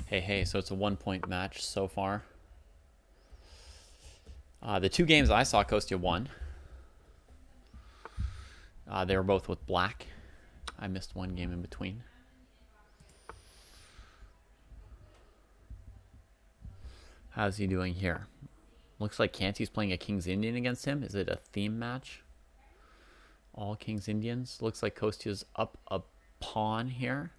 Hey, so it's a 1 point match so far. The two games I saw, Kostya won. They were both with black. I missed one game in between. How's he doing here? Looks like Canty's playing a King's Indian against him. Is it a theme match? All King's Indians. Looks like Kostya's up a pawn here.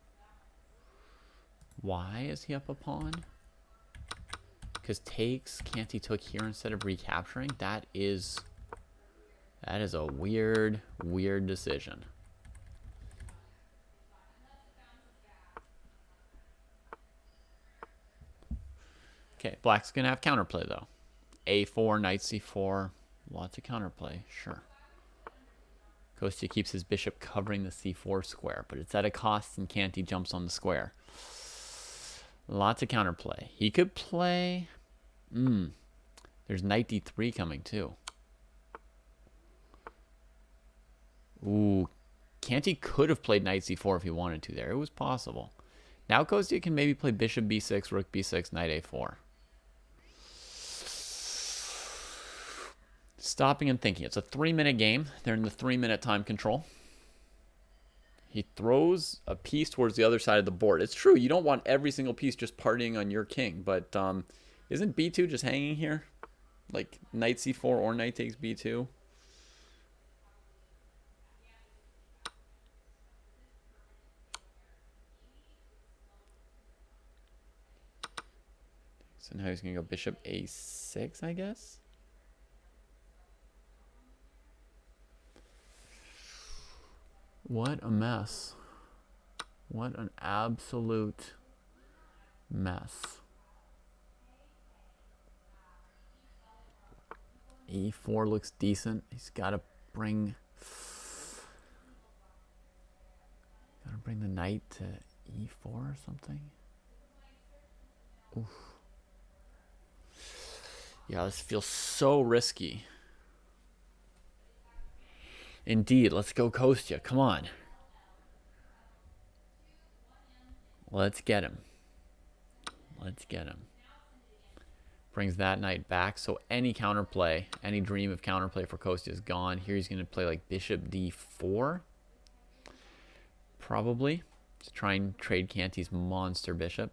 Why is he up a pawn? Because takes, Canty took here instead of recapturing. That is a weird decision. Okay, black's going to have counterplay, though. A4, knight c4. Lots of counterplay, sure. Kostya keeps his bishop covering the c4 square, but it's at a cost, and Canty jumps on the square. Lots of counterplay. He could play... There's knight d3 coming, too. Ooh, Canty could have played knight c4 if he wanted to there. It was possible. Now Kostya can maybe play bishop b6, rook b6, knight a4. Stopping and thinking. It's a 3-minute game. They're in the 3-minute time control. He throws a piece towards the other side of the board. It's true, you don't want every single piece just partying on your king, but isn't b2 just hanging here? Like knight c4 or knight takes b2? So now he's going to go bishop a6, I guess? What a mess. What an absolute mess. E4 looks decent. He's got to bring the knight to e4 or something. Oof. Yeah, this feels so risky. Indeed, let's go Kostya. Come on. Let's get him. Let's get him. Brings that knight back. So any counterplay, any dream of counterplay for Kostya is gone. Here he's going to play like bishop d4. Probably. To try and trade Canty's monster bishop.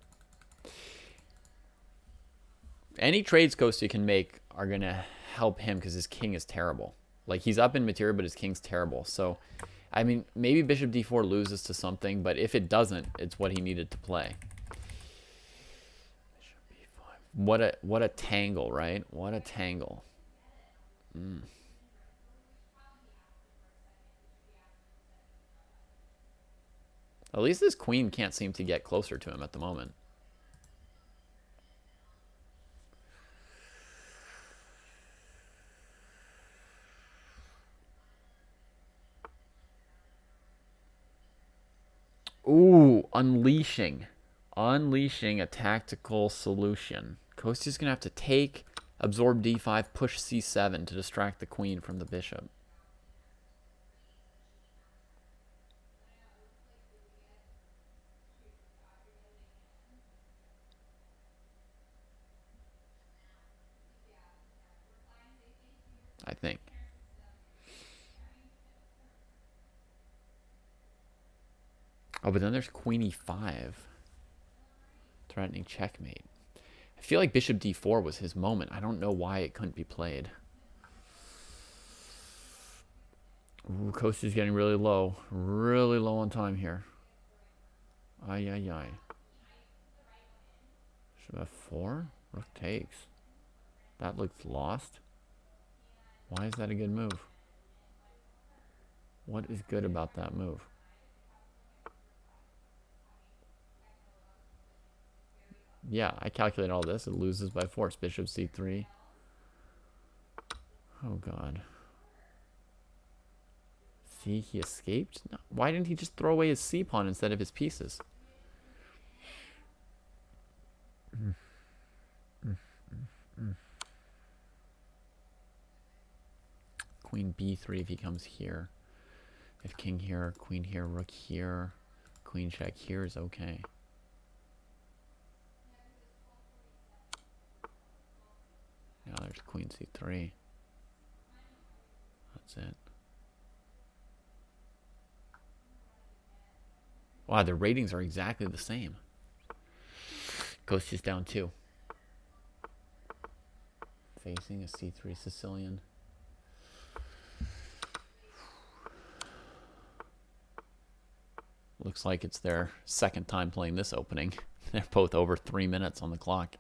Any trades Kostya can make are going to help him because his king is terrible. Like, he's up in material, but his king's terrible. So, I mean, maybe bishop d4 loses to something, but if it doesn't, it's what he needed to play. What a tangle, right? What a tangle. At least this queen can't seem to get closer to him at the moment. Ooh, unleashing. Unleashing a tactical solution. Kostya's going to have to take, absorb d5, push c7 to distract the queen from the bishop. I think. Oh, but then there's queen e5. Threatening checkmate. I feel like bishop d4 was his moment. I don't know why it couldn't be played. Ooh, Kostya's getting really low. Really low on time here. Ay, ay, ay. Bishop f4? Rook takes. That looks lost. Why is that a good move? What is good about that move? Yeah, I calculate all this. It loses by force. Bishop c3. Oh, God. See, he escaped? No. Why didn't he just throw away his c-pawn instead of his pieces? Queen b3 if he comes here. If king here, queen here, rook here, queen check here is okay. there's queen c3. That's it. Wow, the ratings are exactly the same. Kostya's down 2. Facing a c3 Sicilian. Looks like it's their second time playing this opening. They're both over 3 minutes on the clock.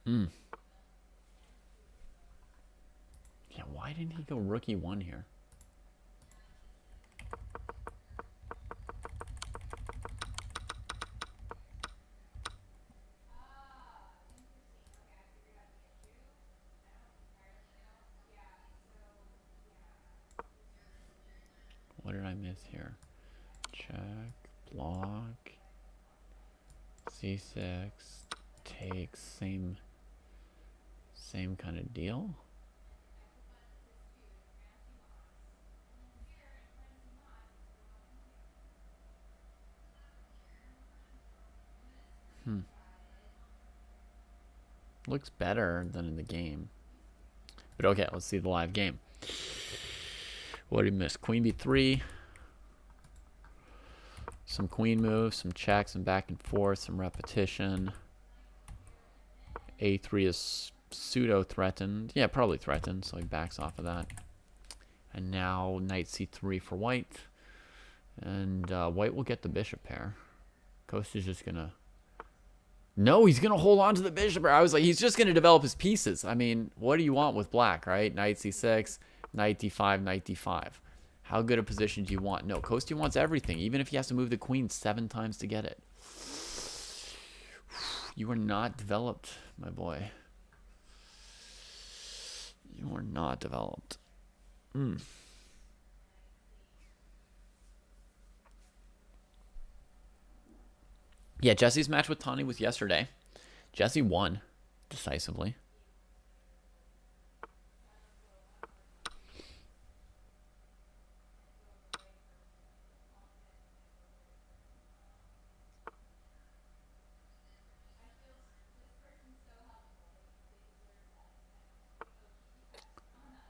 Yeah, why didn't he go rookie 1 here? What did I miss here? Check, block, c6, takes, same kind of deal. Looks better than in the game. But okay, let's see the live game. What did he miss? Queen b3. Some queen moves, some checks, and back and forth, some repetition. a3 is pseudo-threatened. Yeah, probably threatened, so he backs off of that. And now knight c3 for white. And white will get the bishop pair. Kostya's just going to... No, he's going to hold on to the bishop pair. I was like, he's just going to develop his pieces. I mean, what do you want with black, right? Knight c6, knight d5, knight d5. How good a position do you want? No, Kostya wants everything, even if he has to move the queen 7 times to get it. You are not developed, my boy. You are not developed. Yeah, Jesse's match with Tani was yesterday. Jesse won decisively.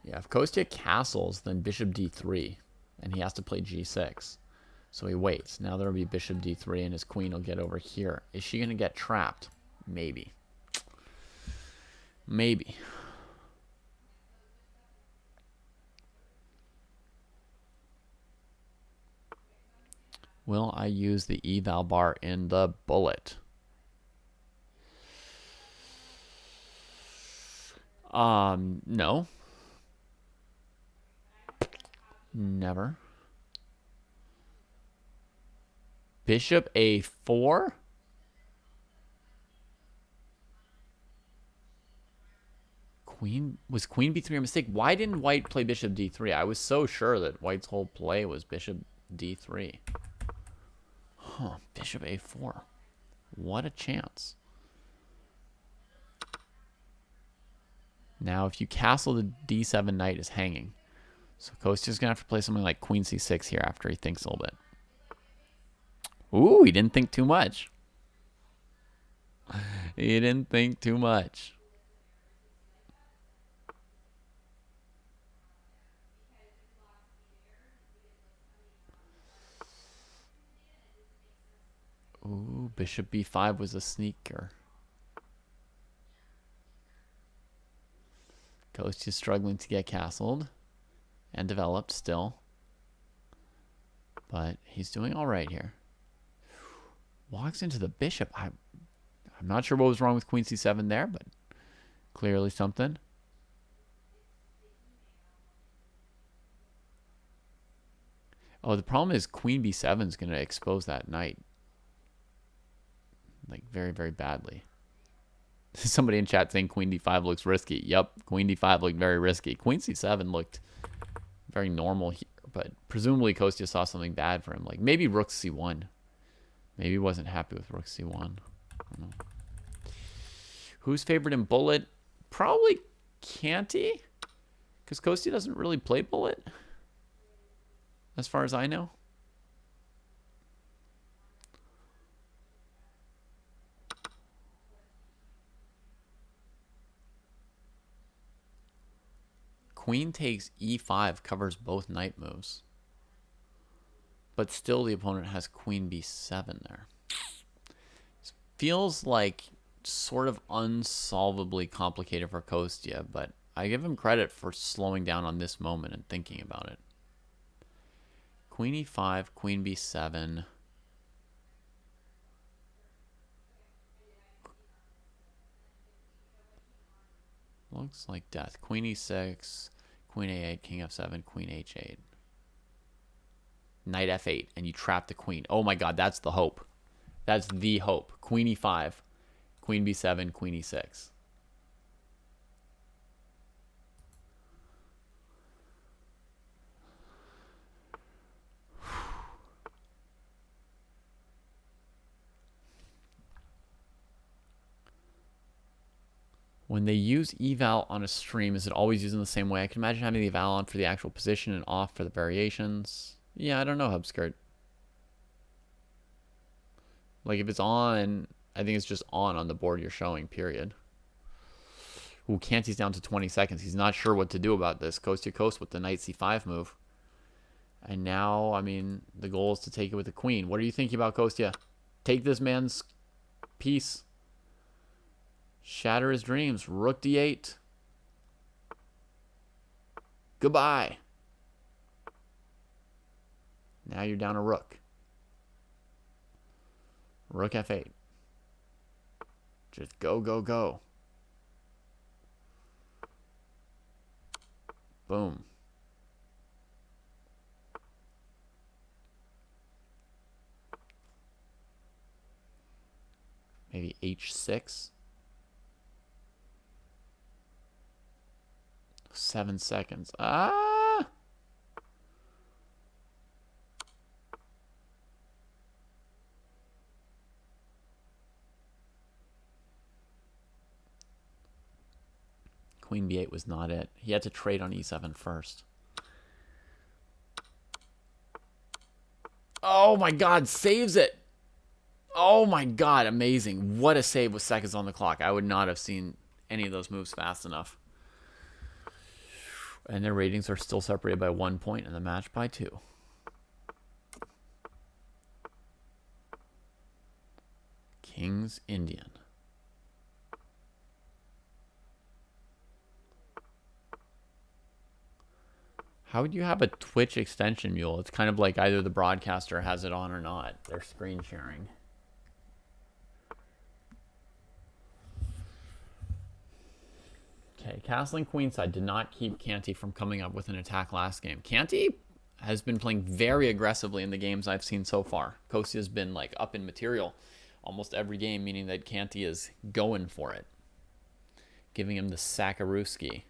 Yeah, if Kostya castles, then bishop d3, and he has to play g6. So he waits. Now there'll be bishop d3, and his queen will get over here. Is she going to get trapped? Maybe. Maybe. Will I use the eval bar in the bullet? No. Never. Bishop a4? Was queen b3 a mistake? Why didn't white play bishop d3? I was so sure that white's whole play was bishop d3. Huh, bishop a4. What a chance. Now, if you castle, the d7 knight is hanging. So Kostya's going to have to play something like queen c6 here after he thinks a little bit. Ooh, he didn't think too much. He didn't think too much. Ooh, bishop b5 was a sneaker. Kostya's struggling to get castled and developed still. But he's doing all right here. Walks into the bishop. I'm not sure what was wrong with queen c7 there, but clearly something. Oh, the problem is queen b7 is going to expose that knight. Like, very, very badly. Somebody in chat saying queen d5 looks risky. Yep, queen d5 looked very risky. Queen c7 looked very normal here, but presumably Kostya saw something bad for him. Like, maybe rook c1. Maybe he wasn't happy with rook c1. I don't know. Who's favored in bullet? Probably Canty, because Kostya doesn't really play bullet, as far as I know. queen takes e5 covers both knight moves. But still the opponent has queen b7 there. It feels like sort of unsolvably complicated for Kostya, but I give him credit for slowing down on this moment and thinking about it. Queen e5, queen b7. Looks like death. Queen e6, queen a8, king f7, queen h8. Knight f8, and you trap the queen. Oh my god, that's the hope. That's the hope. Queen e5, queen b7, queen e6. When they use eval on a stream, is it always used in the same way? I can imagine having the eval on for the actual position and off for the variations. Yeah, I don't know, Hubskirt. Like, if it's on, I think it's just on the board you're showing, period. Ooh, Canty's down to 20 seconds. He's not sure what to do about this. Coast to coast with the knight c5 move. And now, I mean, the goal is to take it with the queen. What are you thinking about, Kostya? Take this man's piece. Shatter his dreams. Rook d8. Goodbye. Now you're down a rook. Rook f8. Just go, go, go. Boom. Maybe h6. 7 seconds. Ah! Queen b8 was not it. He had to trade on e7 first. Oh my god, saves it! Oh my god, amazing. What a save with seconds on the clock. I would not have seen any of those moves fast enough. And their ratings are still separated by 1 point and the match by 2. King's Indian. How would you have a Twitch extension mule? It's kind of like either the broadcaster has it on or not. They're screen sharing. Okay, castling queenside did not keep Canty from coming up with an attack last game. Canty has been playing very aggressively in the games I've seen so far. Kostya's been like up in material almost every game, meaning that Canty is going for it. Giving him the Sakaruski.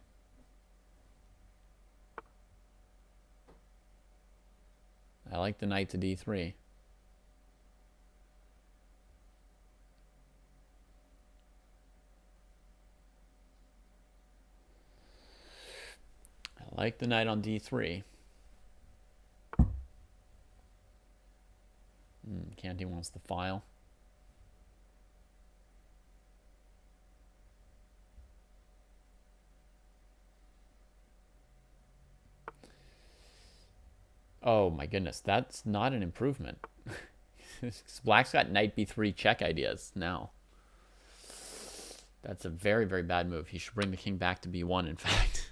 I like the knight to d3. I like the knight on d3. Canty wants the file. Oh my goodness, that's not an improvement. Black's got knight b3 check ideas now. That's a very, very bad move. He should bring the king back to b1, in fact.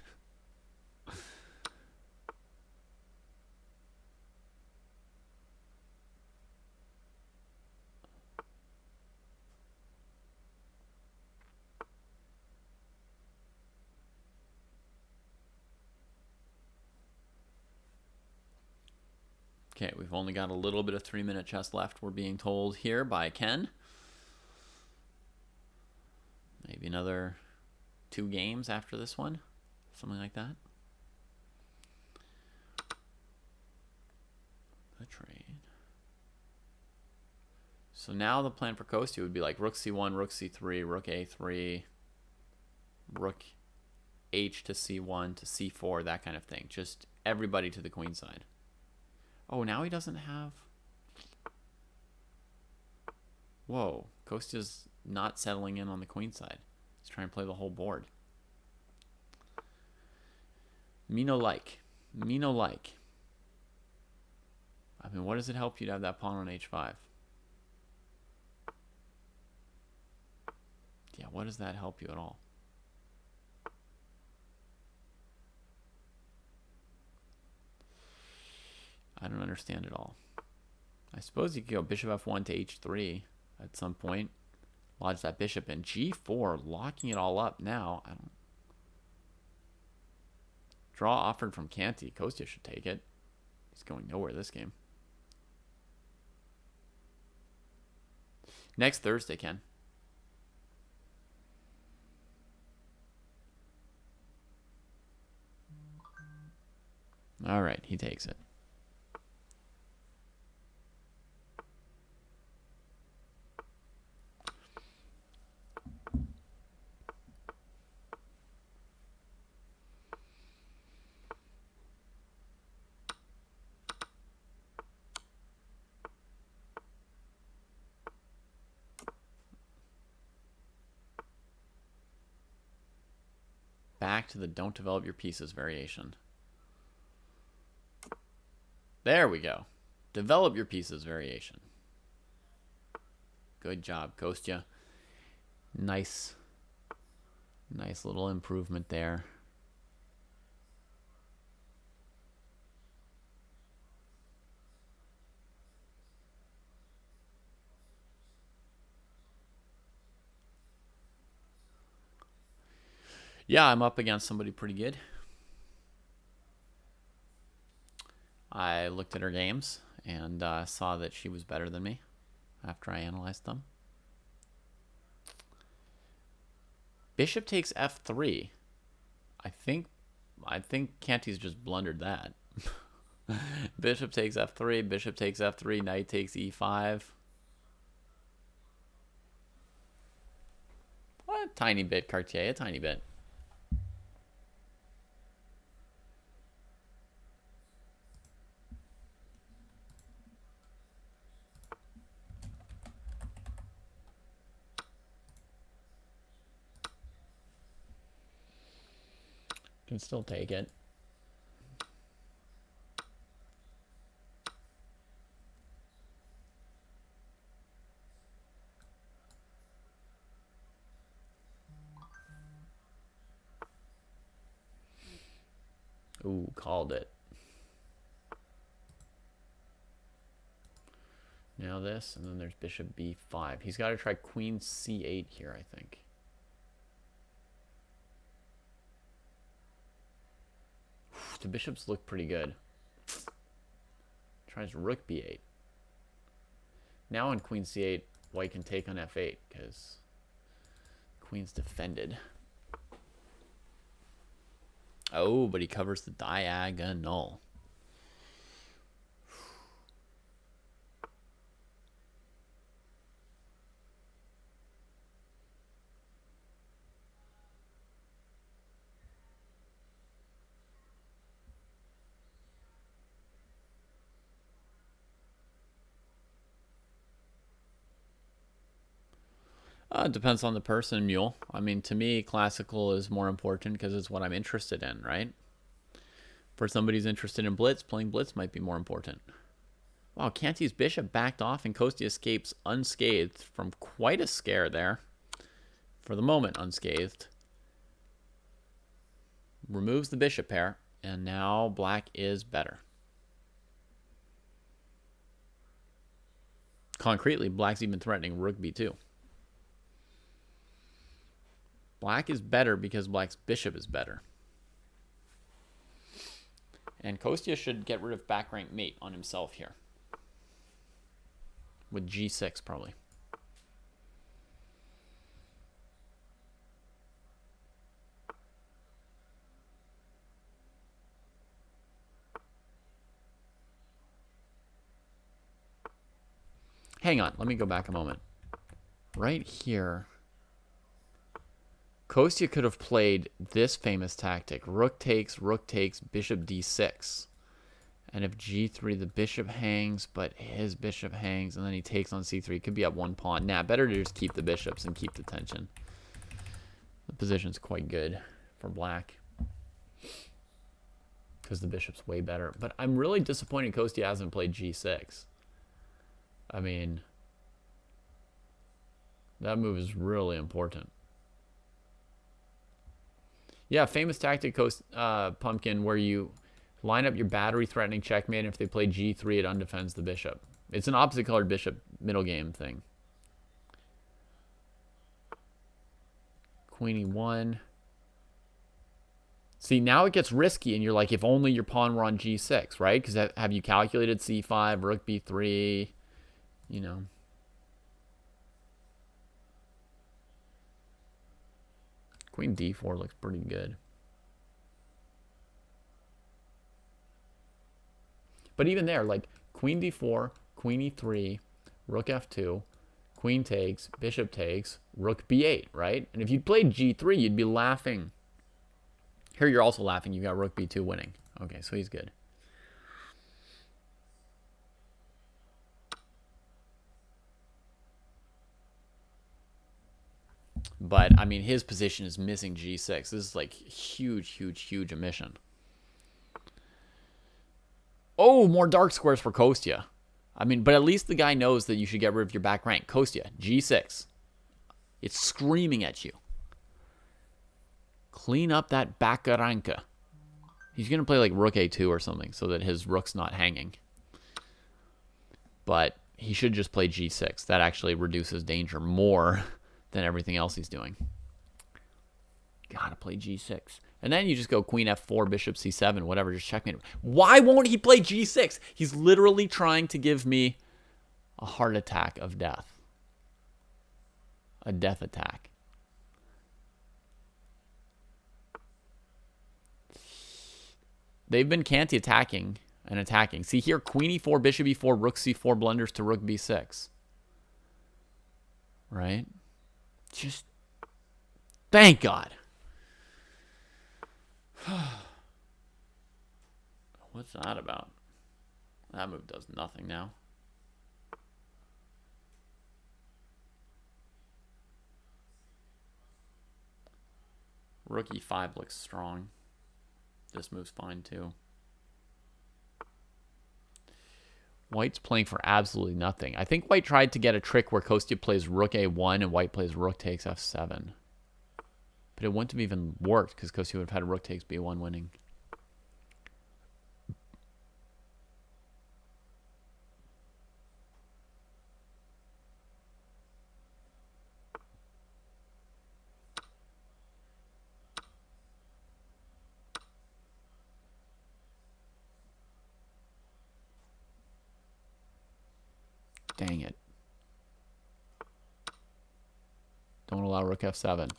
Okay, we've only got a little bit of 3-minute chess left, we're being told here by Ken. Maybe another 2 games after this one. Something like that. The trade. So now the plan for Kostya would be like rook c1, rook c3, rook a3, rook h to c1 to c4, that kind of thing. Just everybody to the queen side. Oh, now he doesn't have... Whoa, Kostya's not settling in on the queen side. He's trying to play the whole board. Me no like. Me no like. I mean, what does it help you to have that pawn on h5? Yeah, what does that help you at all? I don't understand it all. I suppose you could go bishop f1 to h3 at some point. Lodge that bishop in. g4, locking it all up now. I don't... Draw offered from Canty. Kostya should take it. He's going nowhere this game. Next Thursday, Ken. All right, he takes it. Back to the don't develop your pieces variation. There we go. Develop your pieces variation. Good job, Kostya. Nice little improvement there. Yeah, I'm up against somebody pretty good. I looked at her games and saw that she was better than me after I analyzed them. Bishop takes f3. I think Canty's just blundered that. Bishop takes f3, bishop takes f3, knight takes e5. A tiny bit, Cartier, a tiny bit. Can still take it. Ooh, called it. Now this, and then there's bishop b5. He's got to try queen c8 here, I think. The bishops look pretty good. Tries rook b8. Now on queen c8, white can take on f8 because queen's defended. Oh, but he covers the diagonal. It depends on the person, Mule. I mean, to me, classical is more important because it's what I'm interested in, right? For somebody who's interested in blitz, playing blitz might be more important. Wow, Canty's bishop backed off and Kostya escapes unscathed from quite a scare there. For the moment, unscathed. Removes the bishop pair, and now black is better. Concretely, black's even threatening rook b2. Black is better because black's bishop is better. And Kostya should get rid of back rank mate on himself here. With g6 probably. Hang on, let me go back a moment. Right here, Kostya could have played this famous tactic. Rook takes, bishop d6. And if g3, the bishop hangs, but his bishop hangs, and then he takes on c3. Could be up one pawn. Nah, better to just keep the bishops and keep the tension. The position's quite good for black. because the bishop's way better. But I'm really disappointed Kostya hasn't played g6. I mean, that move is really important. Yeah, famous tactic, Pumpkin, where you line up your battery-threatening checkmate, and if they play g3, it undefends the bishop. It's an opposite-colored bishop middle game thing. Queen e1. See, now it gets risky, and you're like, if only your pawn were on g6, right? Because have you calculated c5, rook b3, you know. Queen d4 looks pretty good. But even there, like, queen d4, queen e3, rook f2, queen takes, bishop takes, rook b8, right? And if you'd played g3, you'd be laughing. Here you're also laughing. You got rook b2 winning. Okay, so he's good. But, I mean, his position is missing g6. This is, like, huge, huge, huge omission. Oh, more dark squares for Kostya. I mean, but at least the guy knows that you should get rid of your back rank. Kostya, g6. It's screaming at you. Clean up that back ranka. He's going to play, like, rook a2 or something so that his rook's not hanging. But he should just play g6. That actually reduces danger more than everything else he's doing. Gotta play g6. And then you just go queen f4, bishop c7, whatever, just checkmate. Why won't he play g6? He's literally trying to give me a heart attack of death. A death attack. They've been Canty attacking and attacking. See here, queen e4, bishop e4, rook c4 blunders to rook b6. Right? Just, thank God. What's that about? That move does nothing now. Rook e5 looks strong. This move's fine too. White's playing for absolutely nothing. I think White tried to get a trick where Kostya plays rook a1 and White plays rook takes f7. But it wouldn't have even worked because Kostya would have had rook takes b1 winning. Dang it. Don't allow rook f7.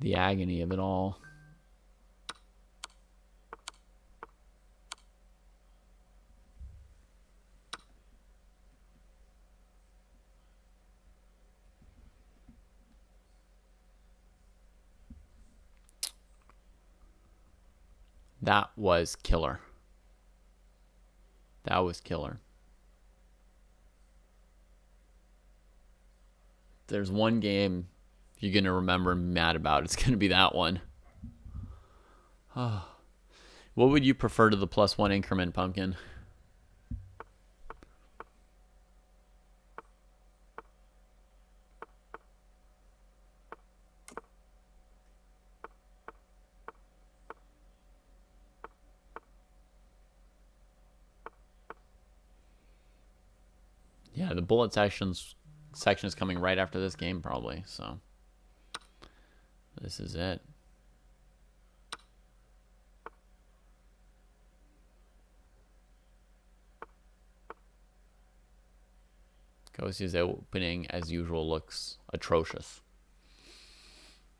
The agony of it all. That was killer. That was killer. There's one game you're going to remember and be mad about. It's going to be that one. Oh. What would you prefer to the +1 increment, Pumpkin? Yeah, the bullet section is coming right after this game probably, so this is it. Kostya's opening, as usual, looks atrocious.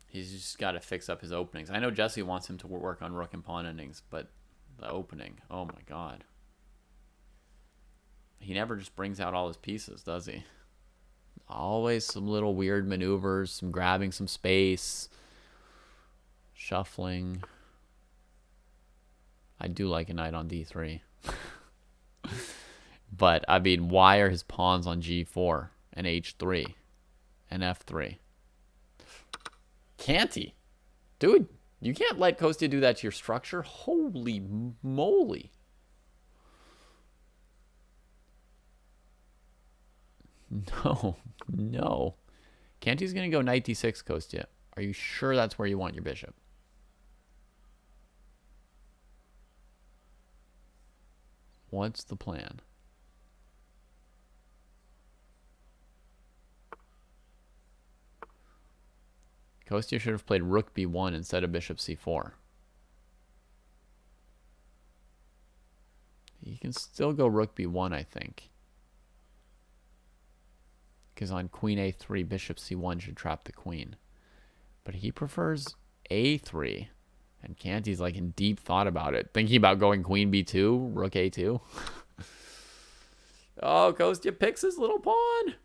He's just got to fix up his openings. I know Jesse wants him to work on rook and pawn endings, but the opening, oh my God. He never just brings out all his pieces, does he? Always some little weird maneuvers, some grabbing some space, shuffling. I do like a knight on d3. But, I mean, why are his pawns on g4 and h3 and f3? Canty. Dude, you can't let Kostya do that to your structure. Holy moly. No. No. Canty's going to go knight d6, Kostya. Are you sure that's where you want your bishop? What's the plan? Kostya should have played rook b1 instead of bishop c4. You can still go rook b1, I think. Because on queen a3, bishop c1 should trap the queen. But he prefers a3. And Canty's like in deep thought about it. Thinking about going queen b2, rook a2. Oh, Kostya picks his little pawn.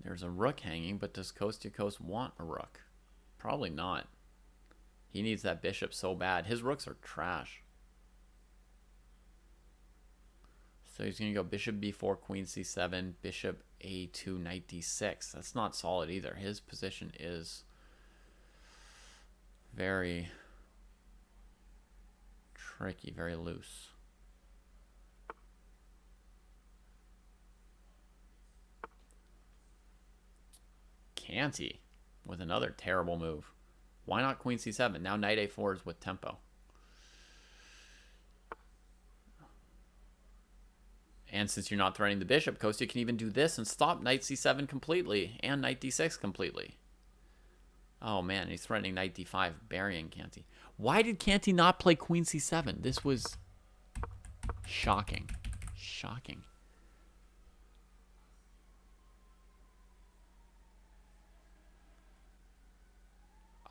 There's a rook hanging, but does Kostya want a rook? Probably not. He needs that bishop so bad. His rooks are trash. So he's going to go bishop b4, queen c7, bishop a2, knight d6. That's not solid either. His position is very tricky, very loose. Canty with another terrible move. Why not queen c7? Now knight a4 is with tempo. And since you're not threatening the bishop, Kostya can even do this and stop knight c7 completely and knight d6 completely. Oh man, he's threatening knight d5, burying Canty. Why did Canty not play queen c7? This was shocking. Shocking.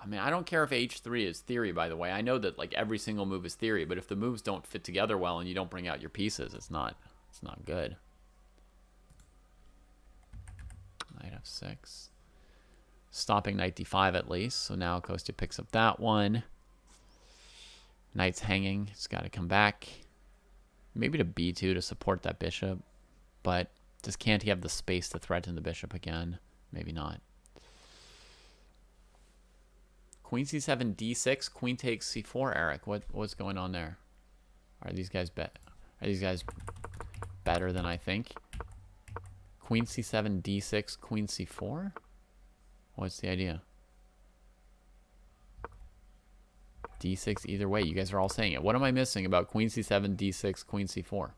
I mean, I don't care if h3 is theory, by the way. I know that like every single move is theory, but if the moves don't fit together well and you don't bring out your pieces, it's not good. Knight f6. Stopping knight d5 at least. So now Kostya picks up that one. Knight's hanging. It's got to come back. Maybe to b2 to support that bishop. But does Canty have the space to threaten the bishop again? Maybe not. Queen c7, d6. Queen takes c4. Eric, what's going on there? Are these guys better than I think? Queen c7, d6, queen c4? What's the idea? d6 either way. You guys are all saying it. What am I missing about queen c7, d6, queen c4?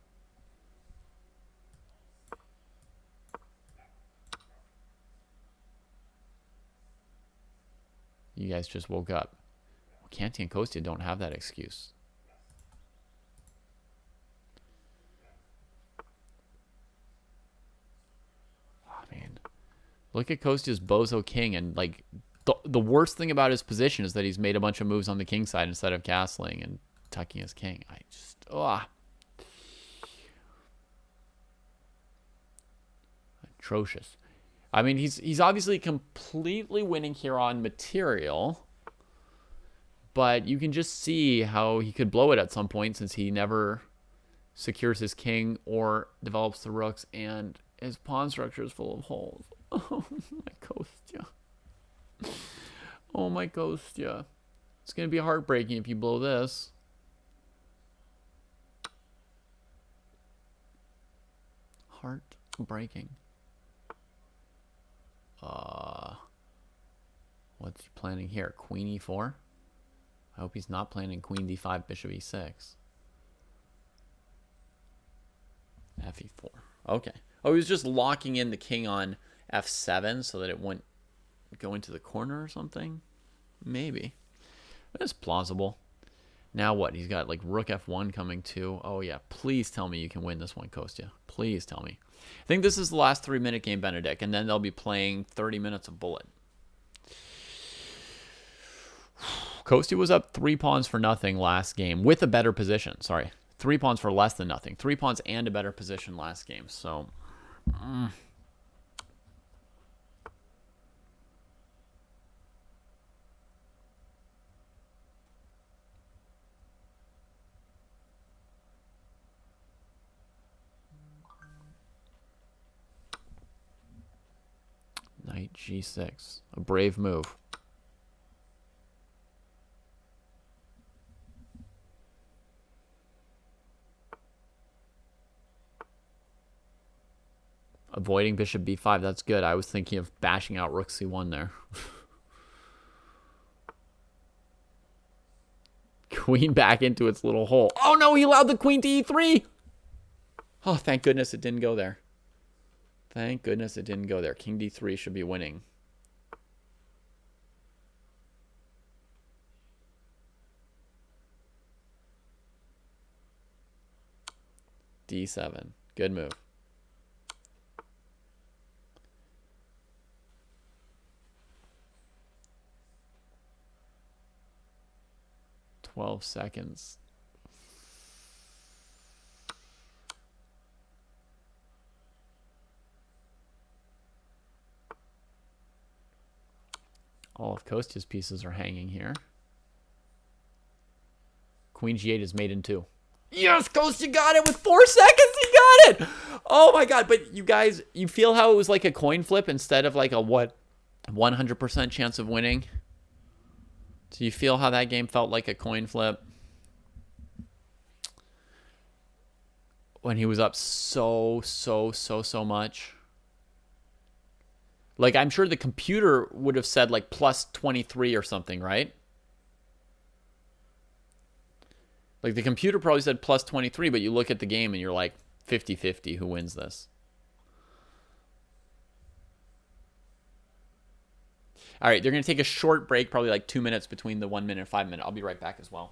You guys just woke up. Canty and Kostya don't have that excuse. I mean, look at Kostya's Bozo King, and like the worst thing about his position is that he's made a bunch of moves on the king side instead of castling and tucking his king. I just atrocious. I mean, he's obviously completely winning here on material, but you can just see how he could blow it at some point since he never secures his king or develops the rooks, and his pawn structure is full of holes. Oh, my Kostya. Oh, my Kostya. It's going to be heartbreaking if you blow this. Heartbreaking. What's he planning here? Queen e4? I hope he's not planning queen d5, bishop e6. Fe4. Okay. Oh, he was just locking in the king on f7 so that it wouldn't go into the corner or something? Maybe. That's plausible. Now what? He's got like rook f1 coming too. Oh yeah. Please tell me you can win this one, Kostya. Please tell me. I think this is the last 3-minute game, Benedict, and then they'll be playing 30 minutes of bullet. Kostya was up 3 pawns for nothing last game with a better position. Sorry. 3 pawns for less than nothing. 3 pawns and a better position last game. So, G6. A brave move. Avoiding bishop b5. That's good. I was thinking of bashing out rook c1 there. Queen back into its little hole. Oh, no, he allowed the queen to e3. Oh, thank goodness it didn't go there. Thank goodness it didn't go there. King d3 should be winning. d7. Good move. $12. All of Kostya's pieces are hanging here. Queen g8 is mate in 2. Yes, Kostya got it with 4 seconds. He got it. Oh my god! But you guys, you feel how it was like a coin flip instead of like a what 100% chance of winning? Do you feel how that game felt like a coin flip? When he was up so much. Like, I'm sure the computer would have said like plus 23 or something, right? Like, the computer probably said plus 23, but you look at the game and you're like 50-50, who wins this? All right, they're going to take a short break, probably like 2 minutes between the 1 minute and 5 minute. I'll be right back as well.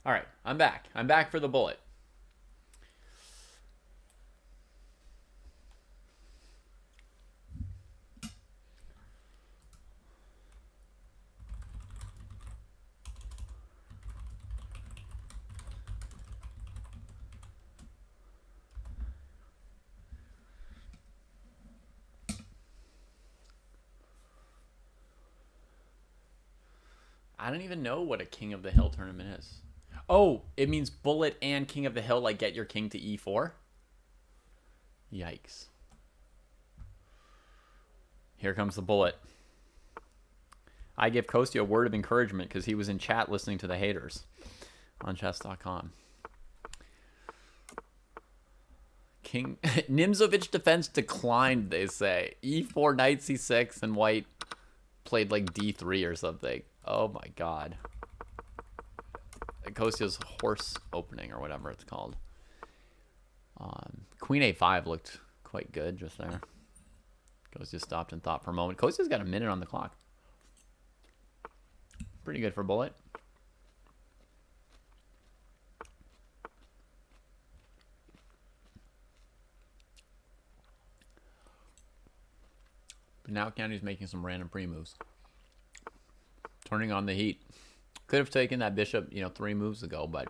All right, I'm back. I'm back for the bullet. I don't even know what a King of the Hill tournament is. Oh, it means bullet and King of the Hill, like get your king to e4? Yikes. Here comes the bullet. I give Kostya a word of encouragement because he was in chat listening to the haters on chess.com. King Nimzovich defense declined, they say. E4, knight c6, and white played like d3 or something. Oh my god. Kostya's horse opening or whatever it's called. Queen a5 looked quite good just there. Kostya stopped and thought for a moment. Kostya's got a minute on the clock. Pretty good for bullet. But now Canty's making some random pre-moves. Turning on the heat. Could have taken that bishop, 3 moves ago, but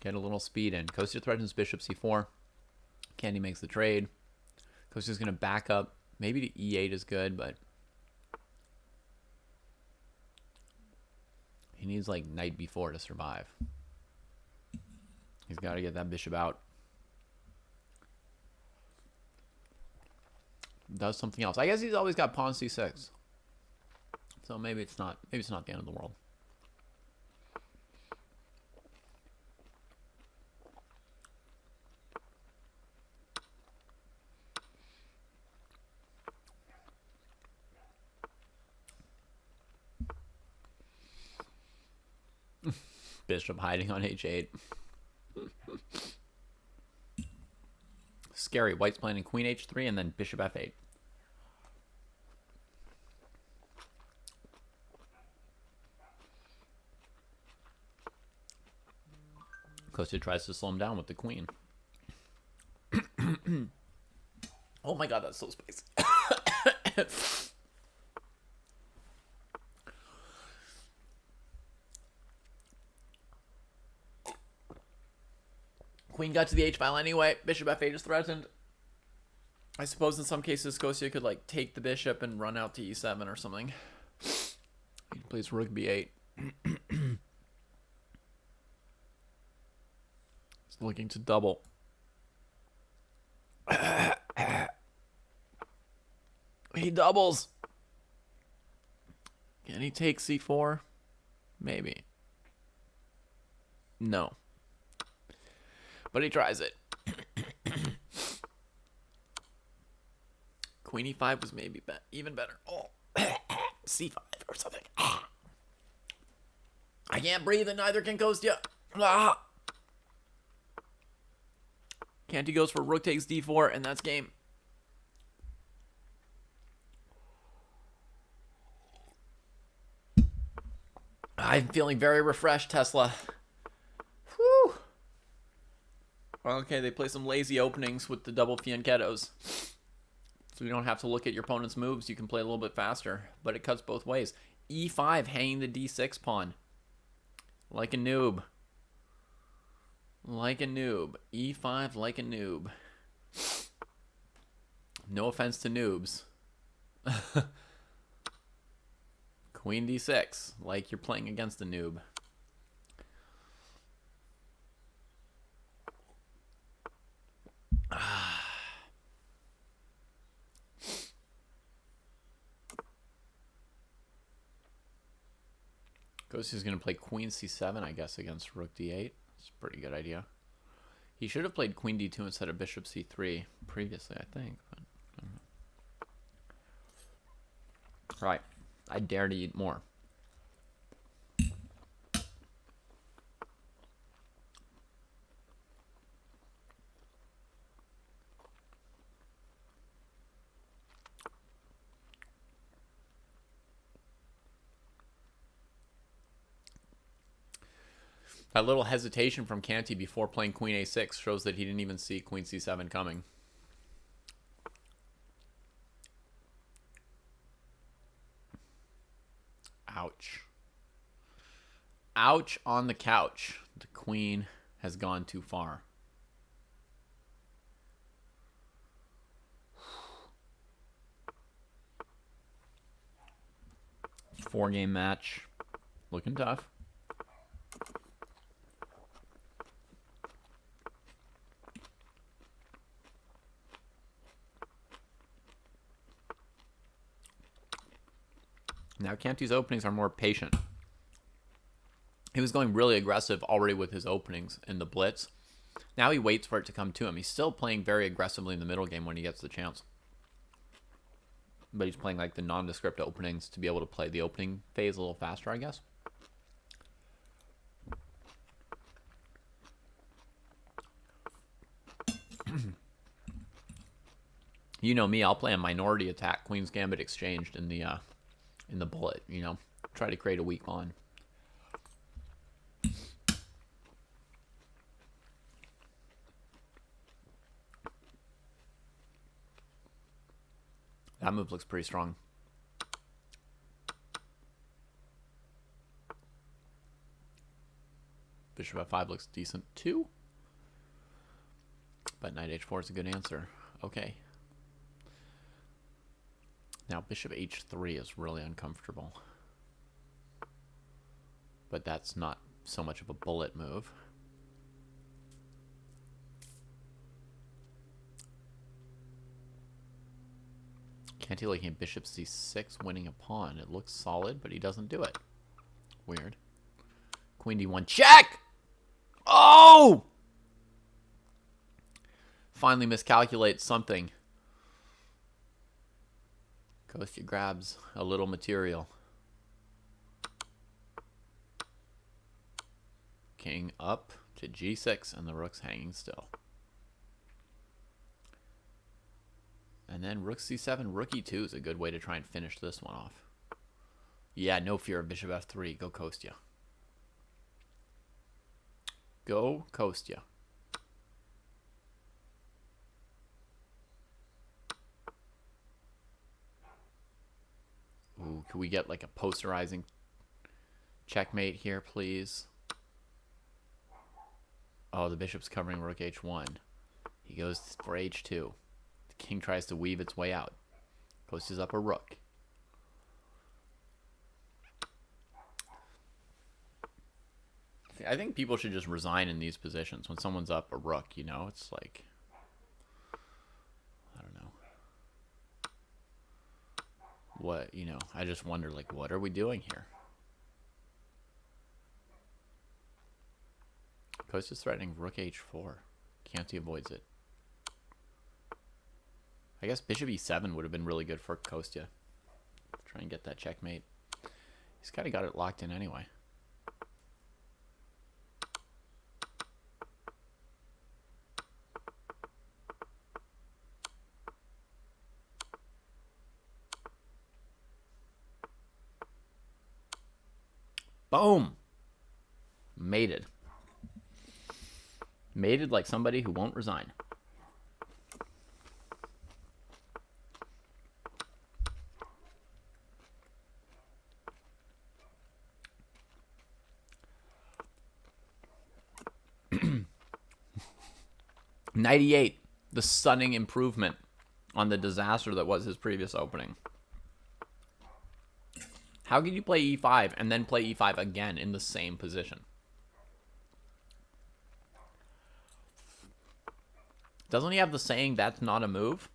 get a little speed in. Kostya threatens bishop c4. Canty makes the trade. Kostya's going to back up. Maybe to e8 is good, but he needs like knight b4 to survive. He's got to get that bishop out. Does something else. I guess he's always got pawn c6. So maybe it's not the end of the world. Bishop hiding on h8. Scary. White's planning queen h3 and then bishop f8. Kostya tries to slow him down with the queen. Oh my god, that's so spicy. Queen got to the h-file anyway. Bishop f8 is threatened. I suppose in some cases Kostya could like take the bishop and run out to e7 or something. He plays rook b8. He's looking to double. He doubles. Can he take c4? Maybe. No. But he tries it. Queen e5 was maybe even better. Oh, c5 or something. I can't breathe and neither can Kostya. Canty goes for rook takes d4 and that's game. I'm feeling very refreshed, Tesla. Whew. Okay, they play some lazy openings with the double fianchettos. So you don't have to look at your opponent's moves. You can play a little bit faster, but it cuts both ways. e5 hanging the d6 pawn. Like a noob. Like a noob. e5 like a noob. No offense to noobs. Queen d6. Like you're playing against a noob. Kostya's going to play queen c7, I guess, against rook d8. It's a pretty good idea. He should have played queen d2 instead of bishop c3 previously, I think. But I don't know. Right. I dare to eat more. That little hesitation from Canty before playing queen a6 shows that he didn't even see queen c7 coming. Ouch. Ouch on the couch. The queen has gone too far. Four-game match. Looking tough. Now Canty's openings are more patient. He was going really aggressive already with his openings in the blitz. Now he waits for it to come to him. He's still playing very aggressively in the middle game when he gets the chance. But he's playing like the nondescript openings to be able to play the opening phase a little faster, I guess. You know me, I'll play a minority attack, Queen's Gambit exchanged in the bullet, you know. Try to create a weak pawn. That move looks pretty strong. Bishop f5 looks decent too. But knight h4 is a good answer. Okay. Now bishop h3 is really uncomfortable. But that's not so much of a bullet move. Canty looking at bishop c6, winning a pawn. It looks solid, but he doesn't do it. Weird. Queen d1, check! Oh! Finally miscalculates something. Kostya grabs a little material. King up to g6, and the rook's hanging still. And then rook c7, rook e2 is a good way to try and finish this one off. Yeah, no fear of bishop f3. Go Kostya. Go Kostya. Ooh, can we get like a posterizing checkmate here, please? Oh, the bishop's covering rook h1. He goes for h2. The king tries to weave its way out. Kostya's up a rook. I think people should just resign in these positions. When someone's up a rook, you know, it's like, I don't know. What, you know, I just wonder, like, what are we doing here? Kostya's threatening rook h4. Canty avoids it. I guess bishop e7 would have been really good for Kostya. Try and get that checkmate. He's kind of got it locked in anyway. Boom! Mated. Mated like somebody who won't resign. '98, the stunning improvement on the disaster that was his previous opening. How can you play e5 and then play e5 again in the same position? Doesn't he have the saying, that's not a move?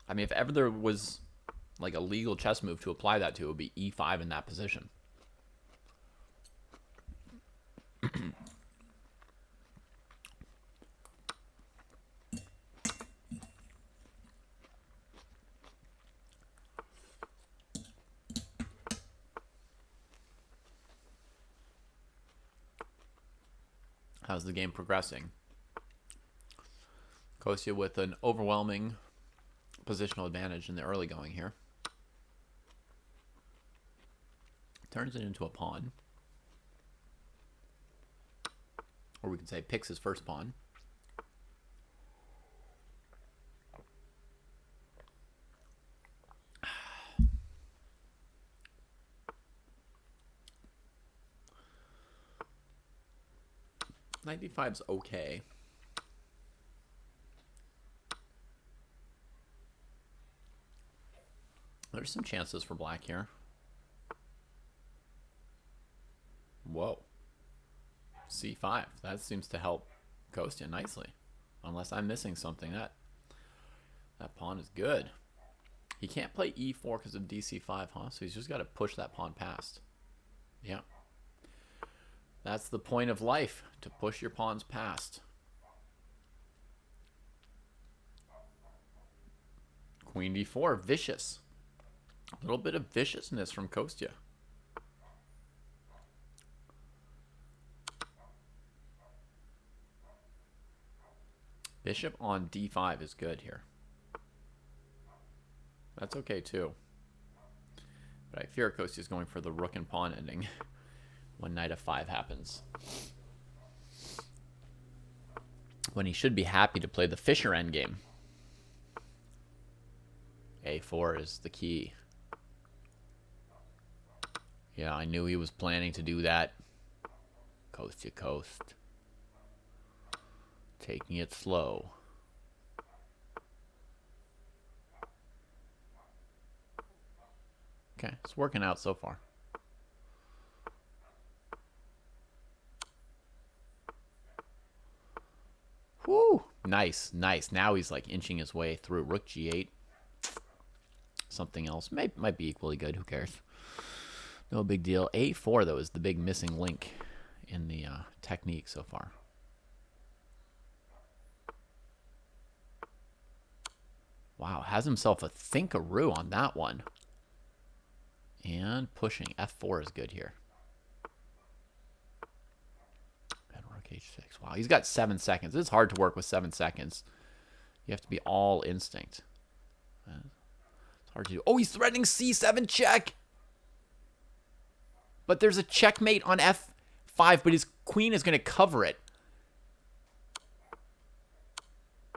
I mean, if ever there was like a legal chess move to apply that to, it would be e5 in that position. How's the game progressing? Kostya with an overwhelming positional advantage in the early going here. Turns it into a pawn. Or we can say picks his first pawn. Knight d5's okay. There's some chances for black here. Whoa. c5. That seems to help Kostya nicely. Unless I'm missing something. That pawn is good. He can't play e4 because of dc5, huh? So he's just got to push that pawn past. Yeah. That's the point of life, to push your pawns past. Queen d4, vicious. A little bit of viciousness from Kostya. Bishop on d5 is good here. That's okay too. But I fear Kostya's going for the rook and pawn ending when knight f5 happens. When he should be happy to play the Fischer endgame. a4 is the key. Yeah, I knew he was planning to do that. Kostya coast. Taking it slow. Okay, it's working out so far. Woo! Nice, nice. Now he's like inching his way through. Rook g8. Something else. Might be equally good. Who cares? No big deal. a4, though, is the big missing link in the technique so far. Wow, has himself a thinkaroo on that one. And pushing. f4 is good here. And rook h6. Wow, he's got 7 seconds. It's hard to work with 7 seconds. You have to be all instinct. It's hard to do. Oh, he's threatening c7 check! But there's a checkmate on f5, but his queen is going to cover it.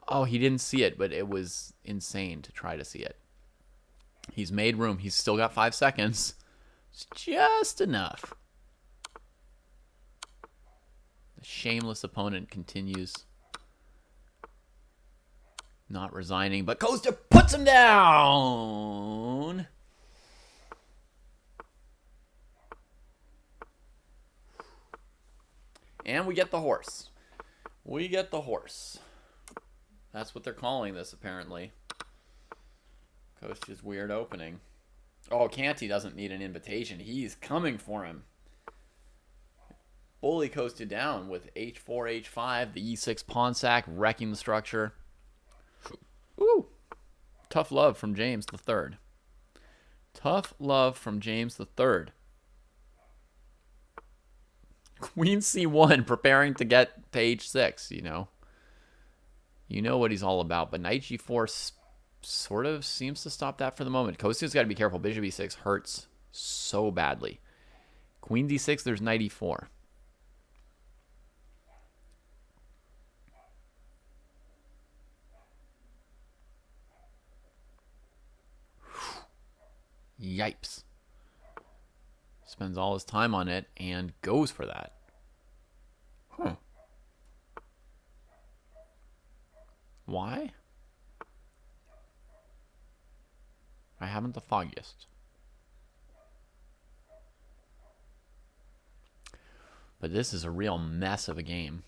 Oh, he didn't see it, but it was insane to try to see it. He's made room. He's still got 5 seconds. It's just enough. The shameless opponent continues. Not resigning, but Kostya puts him down. And we get the horse. We get the horse. That's what they're calling this, apparently. Kostya's weird opening. Oh, Canty doesn't need an invitation. He's coming for him. Bully Kostya down with h4, h5, the e6 pawn sack, wrecking the structure. Ooh. Tough love from James III. Tough love from James III. Queen c1, preparing to get to h6, you know. You know what he's all about. But knight g4 sort of seems to stop that for the moment. Kostya's got to be careful. Bishop e6 hurts so badly. Queen d6, there's knight e4. Yipes. Spends all his time on it and goes for that. Huh. Why? I haven't the foggiest. But this is a real mess of a game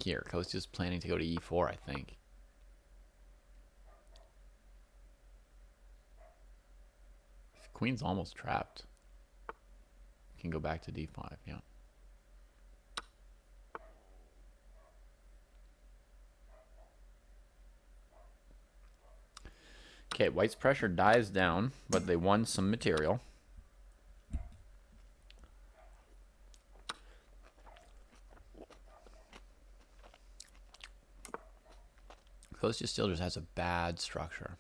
here. Kostya's planning to go to e4, I think. Queen's almost trapped. Can go back to d5, yeah. Okay, white's pressure dies down, but they won some material. Kostya still just has a bad structure.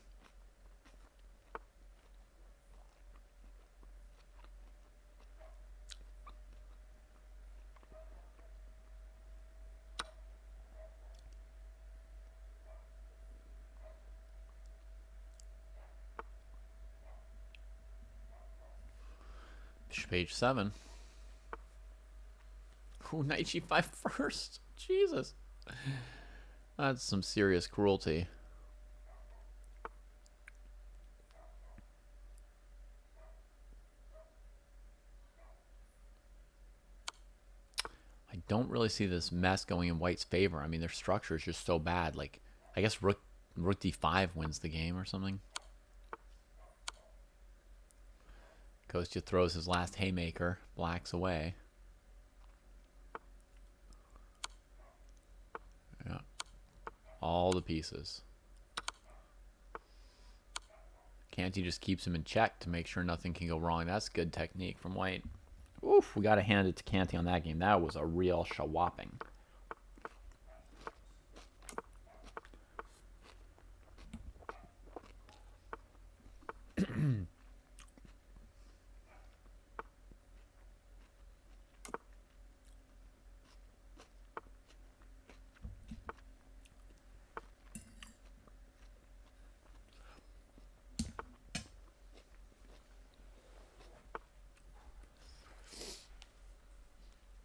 Page 7. Ooh, knight g5 first. Jesus. That's some serious cruelty. I don't really see this mess going in white's favor. I mean, their structure is just so bad. Like, I guess rook d5 wins the game or something. Kostya throws his last haymaker. Black's away. Yeah. All the pieces. Canty just keeps him in check to make sure nothing can go wrong. That's good technique from white. Oof, we got to hand it to Canty on that game. That was a real shawhopping.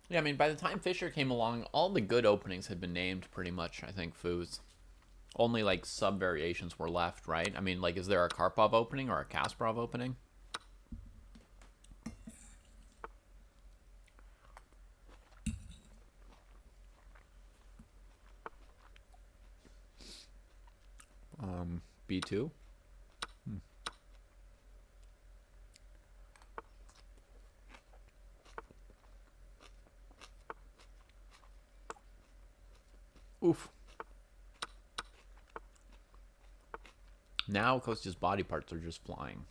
Yeah, I mean, by the time Fischer came along, all the good openings had been named pretty much, I think, Foos. Only, like, sub-variations were left, right? I mean, like, is there a Karpov opening or a Kasparov opening? B2? Oof. Now Kostya's body parts are just flying.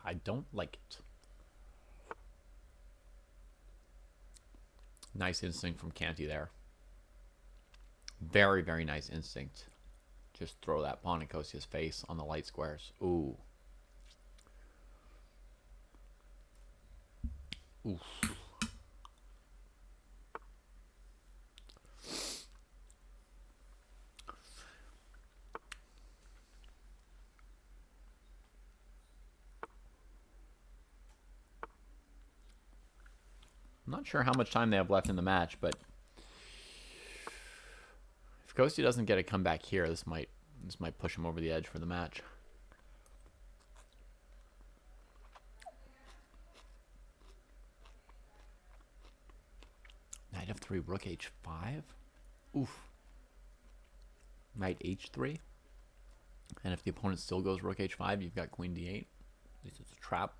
I don't like it. Nice instinct from Canty there. Very, very nice instinct. Just throw that pawn in Kostya's face on the light squares. Ooh. Oof. I'm not sure how much time they have left in the match, but if Kostya doesn't get a comeback here, this might push him over the edge for the match. Knight f3, rook h5. Oof. Knight h3. And if the opponent still goes rook h5, you've got queen d8. At least it's a trap.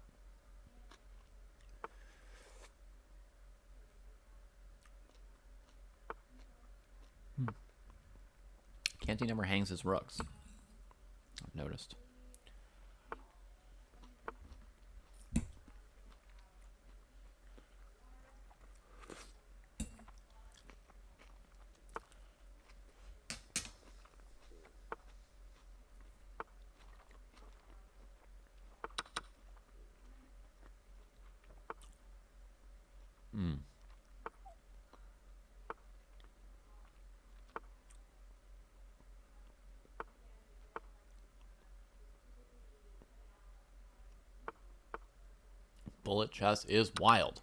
Canty never hangs his rooks, I've noticed. Bullet chess is wild.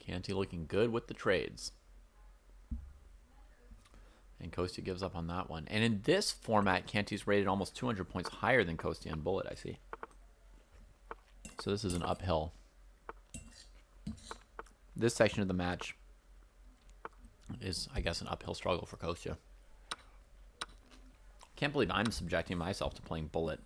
Canty looking good with the trades. And Kostya gives up on that one. And in this format, Canty's rated almost 200 points higher than Kostya in Bullet, I see. So this is an uphill. This section of the match is, I guess, an uphill struggle for Kostya. Can't believe I'm subjecting myself to playing Bullet.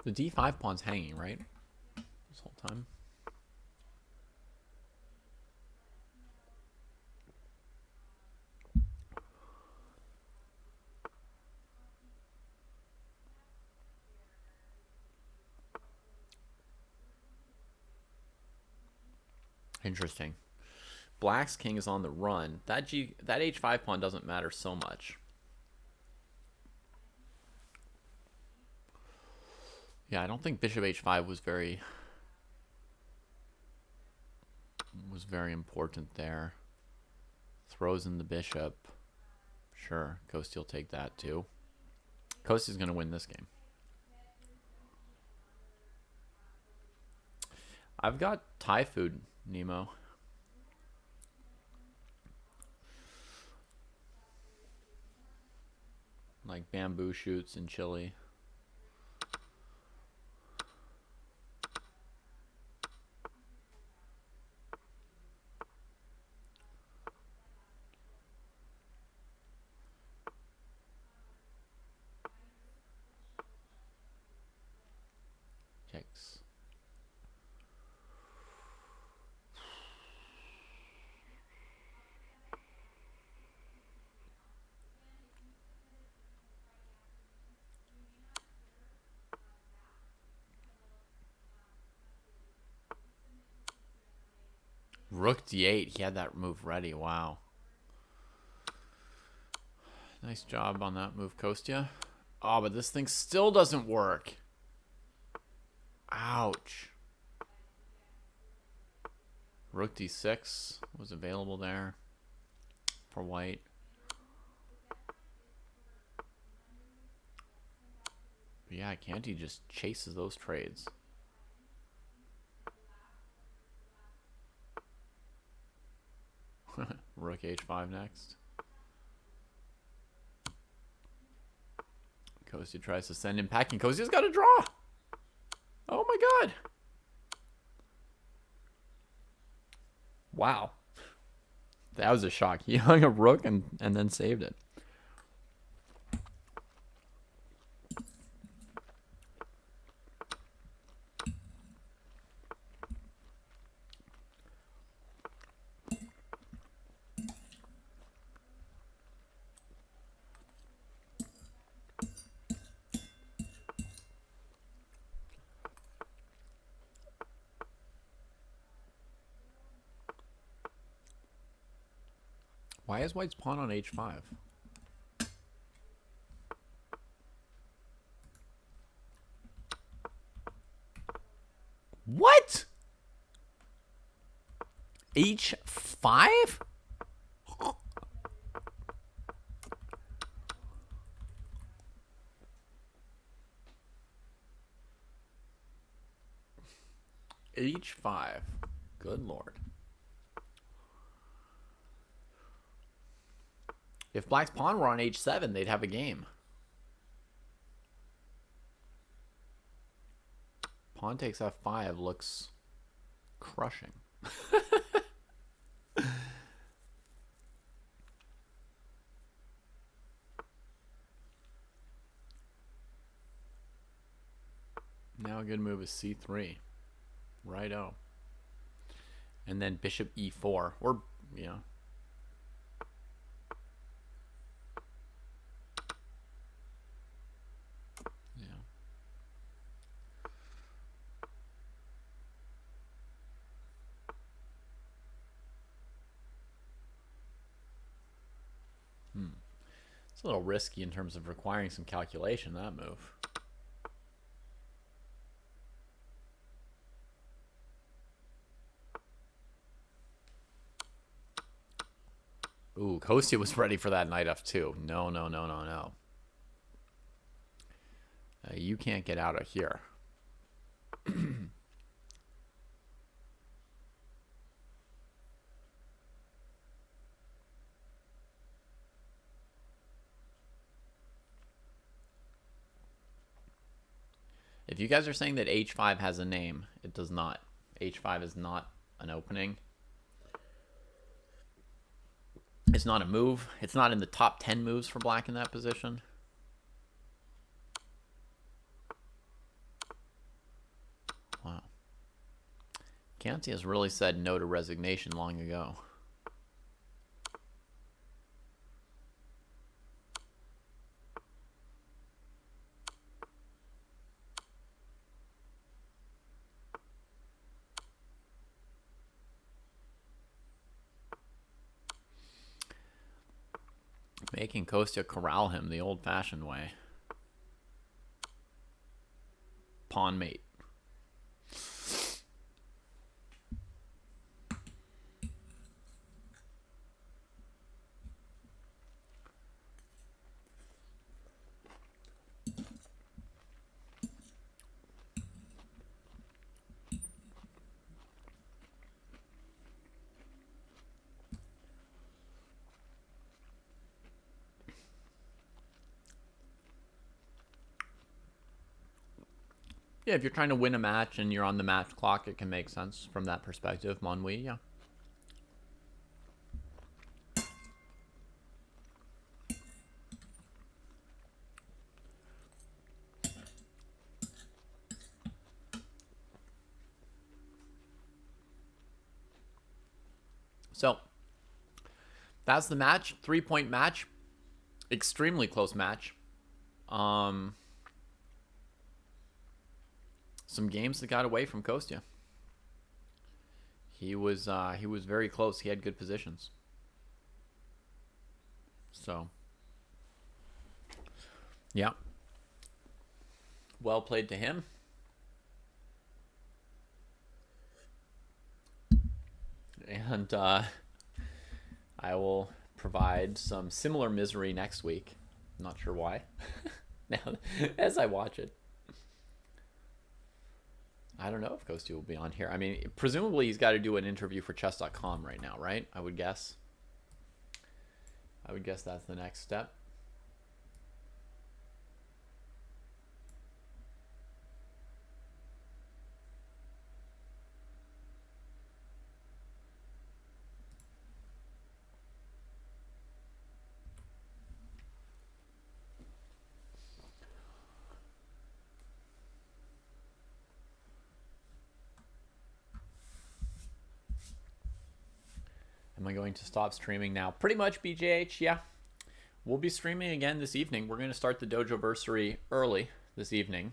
The d5 pawn's hanging, right? This whole time. Interesting. Black's king is on the run. That h5 pawn doesn't matter so much. Yeah, I don't think bishop h5 was very important there. Throws in the bishop. Sure, Kostya will take that too. Kostya's going to win this game. I've got Thai food, Nemo. Like bamboo shoots and chili. Checks. Rook d8. He had that move ready. Wow. Nice job on that move, Kostya. Oh, but this thing still doesn't work. Ouch. Rook d6 was available there for white. But yeah, Canty just chases those trades. Rook h5 next. Kostya tries to send him packing. Kostya's got a draw. Oh my god. Wow. That was a shock. He hung a rook and then saved it. Why is white's pawn on h5? What? h5? h5. Good lord. If black's pawn were on h7, they'd have a game. Pawn takes f5 looks crushing. Now a good move is c3. Righto. And then bishop e4. Or, you know. It's a little risky in terms of requiring some calculation, that move. Ooh, Kostya was ready for that knight f2. No, no, no, no, no. You can't get out of here. If you guys are saying that h5 has a name, it does not. h5 is not an opening. It's not a move. It's not in the top 10 moves for black in that position. Canty has really said no to resignation long ago. Making Kostya corral him the old-fashioned way. Pawn mate. Yeah, if you're trying to win a match and you're on the match clock, it can make sense from that perspective. Monwi, yeah. So, that's the match. 3-point match. Extremely close match. Some games that got away from Kostya. He was very close. He had good positions. So, yeah. Well played to him. And I will provide some similar misery next week. Not sure why. Now, as I watch it. I don't know if Kostya will be on here. I mean, presumably he's got to do an interview for chess.com right now, right? I would guess. I would guess that's the next step. Am I going to stop streaming now? Pretty much, BJH, yeah. We'll be streaming again this evening. We're going to start the Dojoversary early this evening.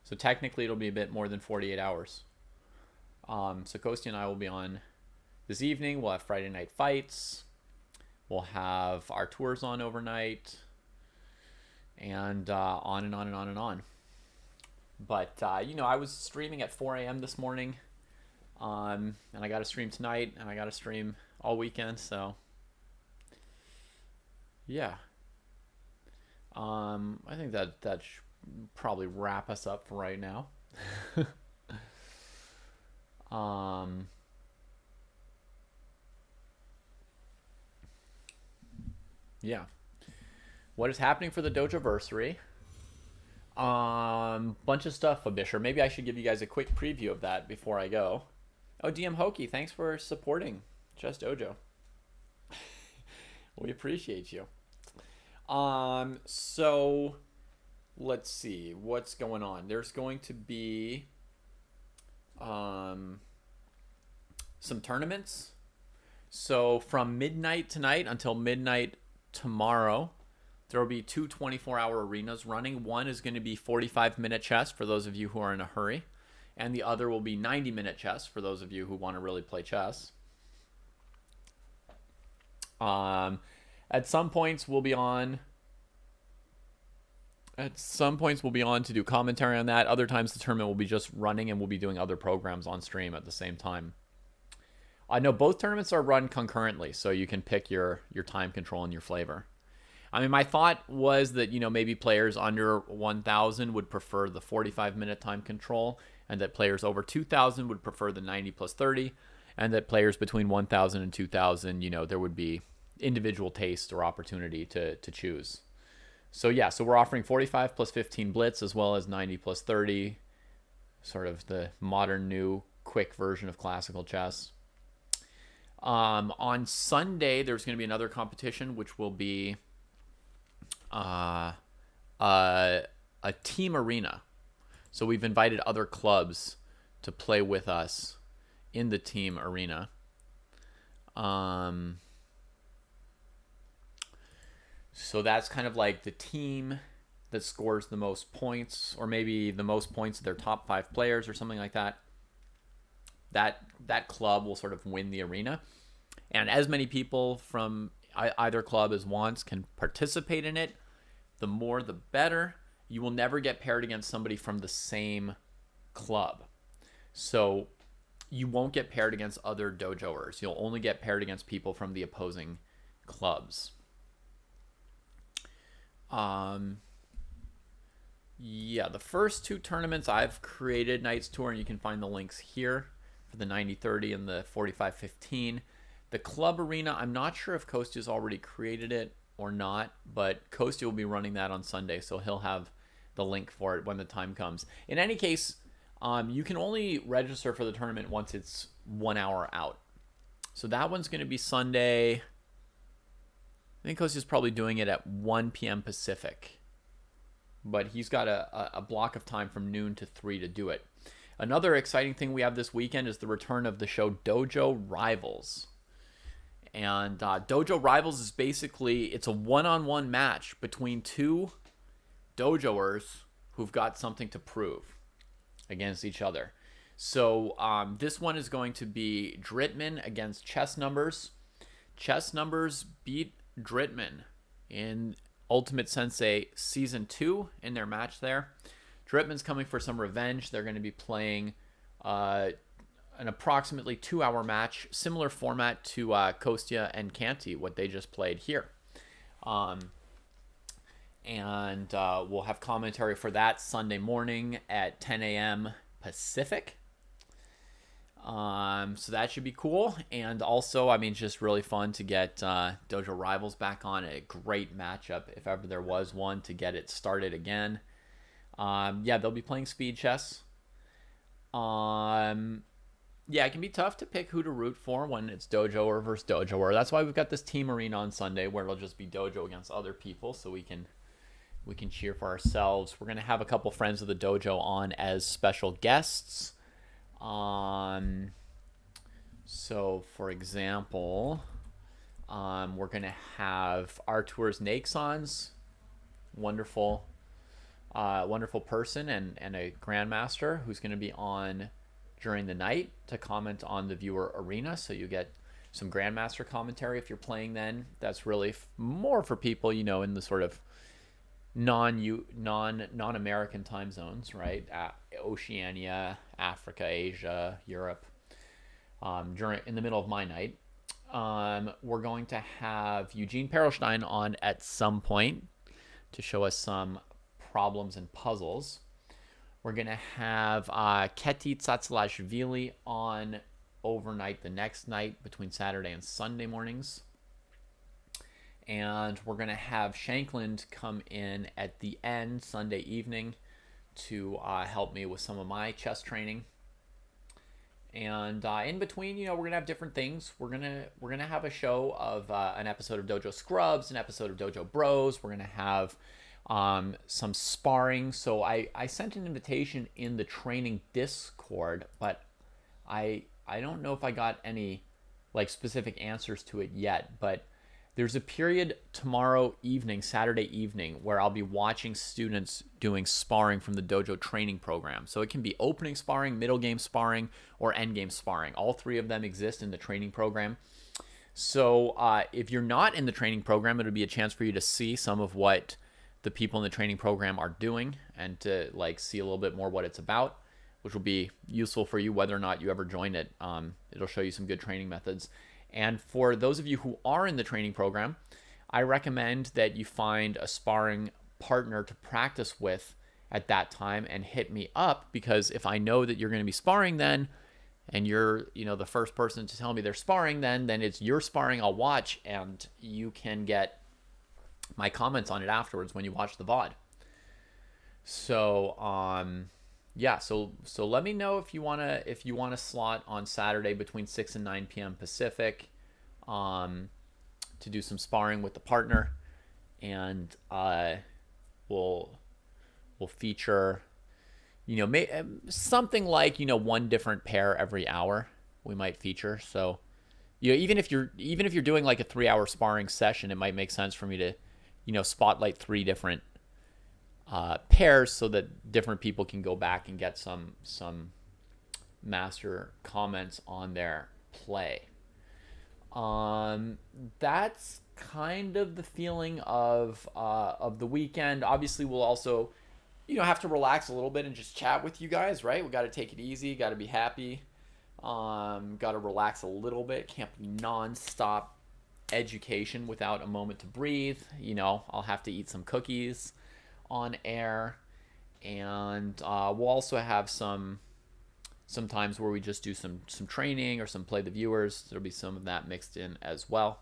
So technically it'll be a bit more than 48 hours. So Kostya and I will be on this evening. We'll have Friday night fights. We'll have our tours on overnight. And on and on and on and on. But, you know, I was streaming at 4 a.m. this morning. And I got to stream tonight. And I got to stream all weekend, so yeah. I think that should probably wrap us up for right now. Yeah. What is happening for the Dojoversary? Bunch of stuff, Abisher. Maybe I should give you guys a quick preview of that before I go. Oh, DM Hokey, thanks for supporting Chess Dojo. We appreciate you. So let's see what's going on. There's going to be some tournaments. So from midnight tonight until midnight tomorrow, there will be 2 24-hour arenas running. One is going to be 45-minute chess for those of you who are in a hurry, and the other will be 90-minute chess for those of you who want to really play chess. At some points we'll be on to do commentary on that. Other times the tournament will be just running and we'll be doing other programs on stream at the same time. I know both tournaments are run concurrently, so you can pick your time control and your flavor. I mean, my thought was that, you know, maybe players under 1,000 would prefer the 45-minute time control, and that players over 2,000 would prefer the 90 plus 30, and that players between 1,000 and 2,000, you know, there would be individual taste or opportunity to choose. So yeah, so we're offering 45 plus 15 blitz as well as 90 plus 30, sort of the modern new quick version of classical chess. On Sunday, there's going to be another competition, which will be a team arena. So we've invited other clubs to play with us in the team arena. So that's kind of like the team that scores the most points, or maybe the most points of their top 5 players or something like that. That club will sort of win the arena. And as many people from either club as wants can participate in it. The more the better. You will never get paired against somebody from the same club. So you won't get paired against other dojoers. You'll only get paired against people from the opposing clubs. Yeah, the first 2 tournaments I've created Knights Tour, and you can find the links here for the 90-30 and the 45-15. The club arena, I'm not sure if Kostya's already created it or not, but Kostya will be running that on Sunday, so he'll have the link for it when the time comes. In any case, you can only register for the tournament once it's 1 hour out. So that one's going to be Sunday. I think Kostya's probably doing it at 1 p.m. Pacific. But he's got a block of time from noon to 3 to do it. Another exciting thing we have this weekend is the return of the show Dojo Rivals. And Dojo Rivals is basically, it's a one-on-one match between 2 dojoers who've got something to prove against each other. So this one is going to be Dritman against Chess Numbers. Chess Numbers beat Dritman in Ultimate Sensei Season 2 in their match there. Dritman's coming for some revenge. They're going to be playing an approximately 2-hour match, similar format to Kostya and Canty, what they just played here. And we'll have commentary for that Sunday morning at 10 a.m. Pacific. So that should be cool. And also, I mean, just really fun to get Dojo Rivals back on. A great matchup, if ever there was one, to get it started again. Yeah, they'll be playing speed chess. Yeah, it can be tough to pick who to root for when it's dojoer versus dojoer. That's why we've got this team arena on Sunday where it'll just be dojo against other people, so we can cheer for ourselves. We're going to have a couple friends of the dojo on as special guests. So, for example, we're going to have Artur's Naxons, wonderful person and a grandmaster who's going to be on during the night to comment on the viewer arena. So you get some grandmaster commentary if you're playing then. That's really more for people, in the sort of non-American time zones, right? Oceania, Africa, Asia, Europe. In the middle of my night, we're going to have Eugene Perelstein on at some point to show us some problems and puzzles. We're going to have Keti Tsatsalashvili on overnight the next night between Saturday and Sunday mornings. And we're going to have Shankland come in at the end Sunday evening to help me with some of my chess training. And in between, we're going to have different things. We're going to have a show of an episode of Dojo Scrubs, an episode of Dojo Bros. We're going to have some sparring. So I sent an invitation in the training Discord, but I don't know if I got any specific answers to it yet. But there's a period tomorrow evening, Saturday evening, where I'll be watching students doing sparring from the dojo training program. So it can be opening sparring, middle game sparring, or end game sparring. All 3 of them exist in the training program. So if you're not in the training program, it'll be a chance for you to see some of what the people in the training program are doing and to see a little bit more what it's about, which will be useful for you whether or not you ever join it. It'll show you some good training methods. And for those of you who are in the training program, I recommend that you find a sparring partner to practice with at that time and hit me up, because if I know that you're going to be sparring then, and you're the first person to tell me they're sparring then it's your sparring I'll watch, and you can get my comments on it afterwards when you watch the VOD. So yeah, so let me know if you want to slot on Saturday between 6 and 9 p.m. Pacific to do some sparring with the partner, and we'll feature something like one different pair every hour, we might feature. So, even if you're doing like a 3-hour sparring session, it might make sense for me to, spotlight 3 different pairs so that different people can go back and get some master comments on their play. That's kind of the feeling of the weekend. Obviously, we'll also, have to relax a little bit and just chat with you guys, right? We got to take it easy. Got to be happy. Got to relax a little bit. Can't be nonstop education without a moment to breathe. I'll have to eat some cookies on air, and we'll also have some times where we just do some training or some play the viewers. There'll be some of that mixed in as well.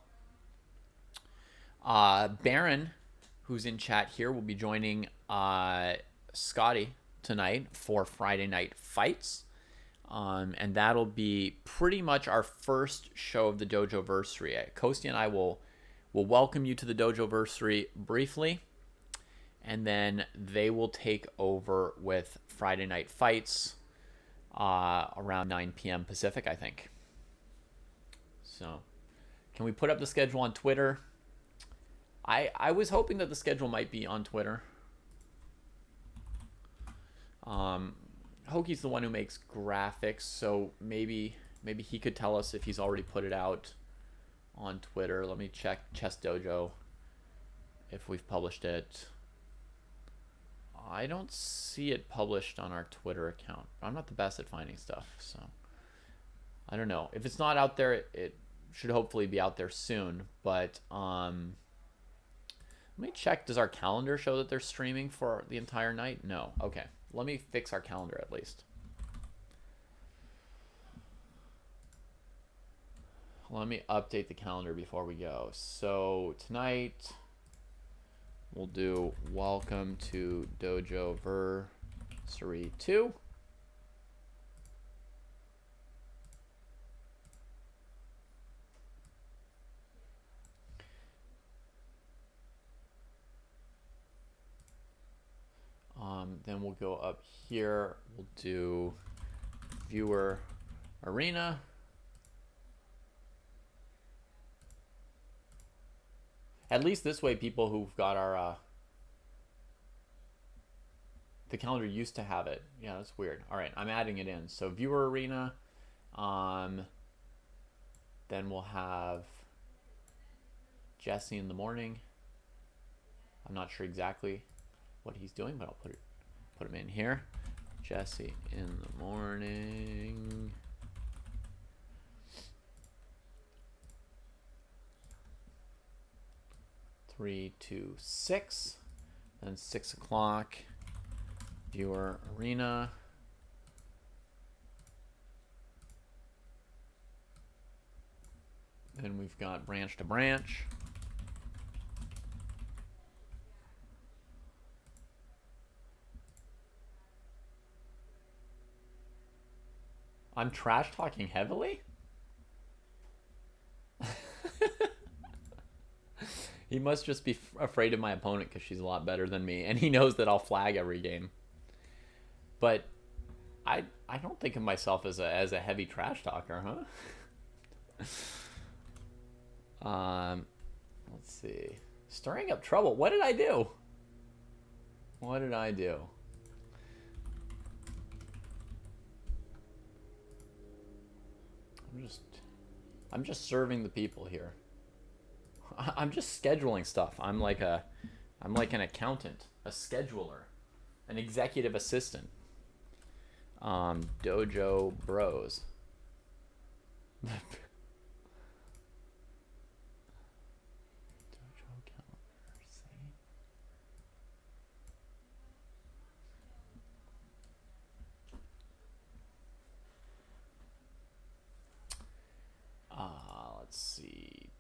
Baron, who's in chat here, will be joining Scotty tonight for Friday Night Fights. And that'll be pretty much our first show of the Dojo-versary. Kostya and I will welcome you to the Dojo-versary briefly, and then they will take over with Friday Night Fights around 9 p.m. Pacific, I think. So, can we put up the schedule on Twitter? I was hoping that the schedule might be on Twitter. Hoki's the one who makes graphics, so maybe he could tell us if he's already put it out on Twitter. Let me check Chess Dojo if we've published it. I don't see it published on our Twitter account. I'm not the best at finding stuff, so I don't know. If it's not out there, it should hopefully be out there soon. But let me check. Does our calendar show that they're streaming for the entire night? No. Okay. Let me fix our calendar at least. Let me update the calendar before we go. So tonight we'll do Welcome to Dojo-versary 2. Then we'll go up here. We'll do Viewer Arena. At least this way, people who've got our the calendar used to have it. Yeah, that's weird. All right, I'm adding it in. So Viewer Arena. Then we'll have Jesse in the morning. I'm not sure exactly what he's doing, but I'll put him in here. Jesse in the morning. Three to 6, then 6 o'clock. Viewer Arena. Then we've got Branch to Branch. I'm trash talking heavily? He must just be afraid of my opponent because she's a lot better than me, and he knows that I'll flag every game. But I don't think of myself as a heavy trash talker, huh? Let's see. Stirring up trouble. What did I do? What did I do? I'm just serving the people here. I'm just scheduling stuff. I'm like an accountant, a scheduler, an executive assistant. Dojo Bros. Dojo calendar, see? Let's see.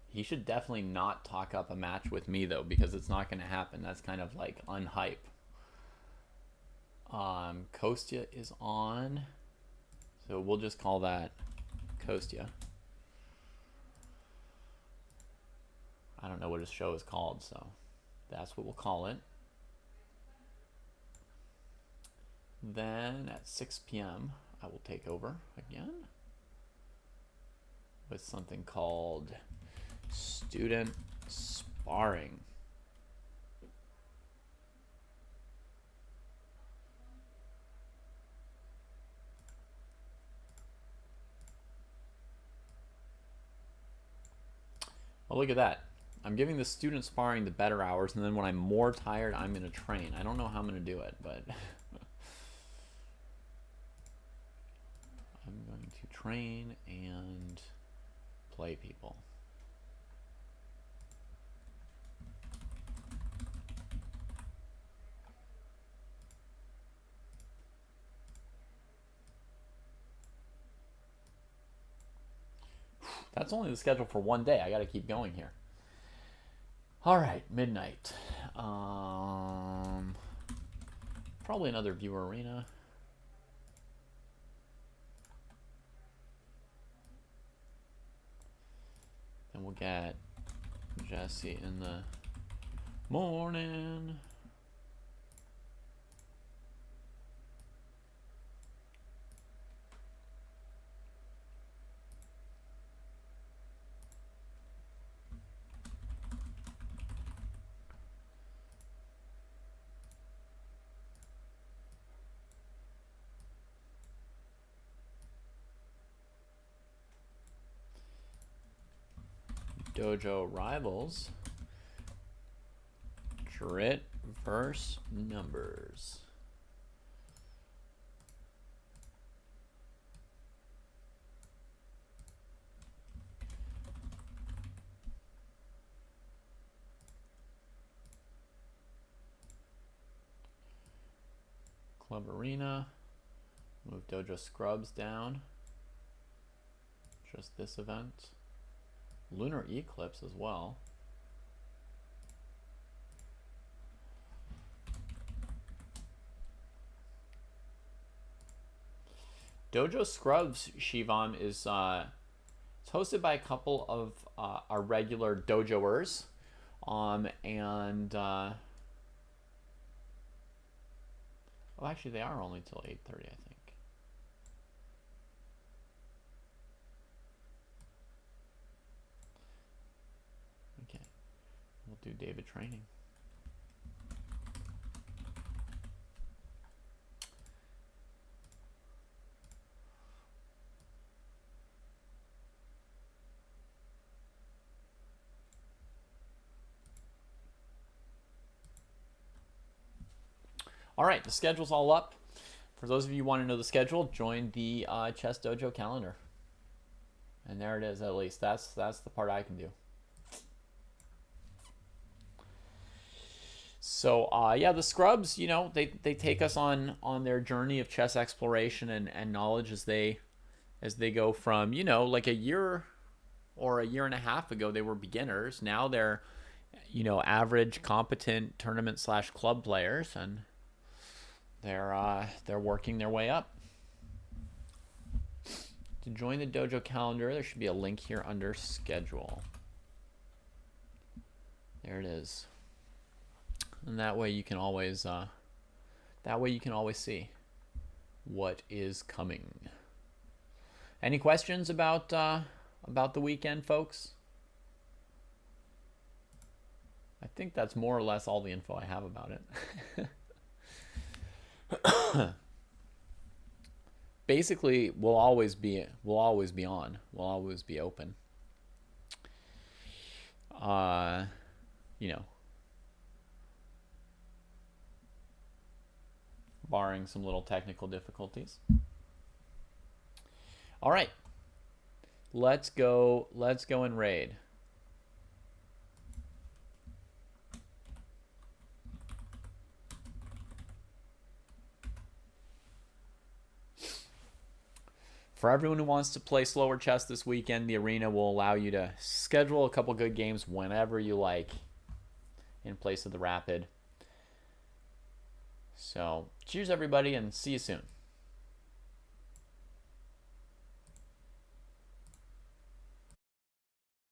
He should definitely not talk up a match with me, though, because it's not going to happen. That's kind of like unhype. Kostya is on. So we'll just call that Kostya. I don't know what his show is called, so that's what we'll call it. Then at 6 p.m., I will take over again with something called student sparring. Well, look at that. I'm giving the student sparring the better hours, and then when I'm more tired, I'm going to train. I don't know how I'm going to do it, but I'm going to train and play people. That's only the schedule for one day. I got to keep going here. All right, midnight. Probably another viewer arena. Then we'll get Jesse in the morning. Dojo rivals. Drit verse numbers. Club Arena. Move Dojo Scrubs down. Just this event. Lunar Eclipse as well. Dojo Scrubs, Shivam, is it's hosted by a couple of our regular dojoers. And oh, actually they are only till 8:30, I think. Okay, we'll do David training. All right, the schedule's all up. For those of you who want to know the schedule, join the Chess Dojo calendar. And there it is, at least. That's the part I can do. So, yeah, the Scrubs, you know, they take us on their journey of chess exploration and knowledge as they go from, you know, like a year or a year and a half ago, they were beginners. Now they're, you know, average, competent tournament/club players, and they're working their way up. To join the dojo calendar, there should be a link here under schedule. There it is. And that way you can always see what is coming. Any questions about the weekend, folks? I think that's more or less all the info I have about it. Basically, we'll always be on. We'll always be open. You know, barring some little technical difficulties. All right. Let's go and raid. For everyone who wants to play slower chess this weekend, the arena will allow you to schedule a couple good games whenever you like in place of the rapid. So, cheers everybody, and see you soon.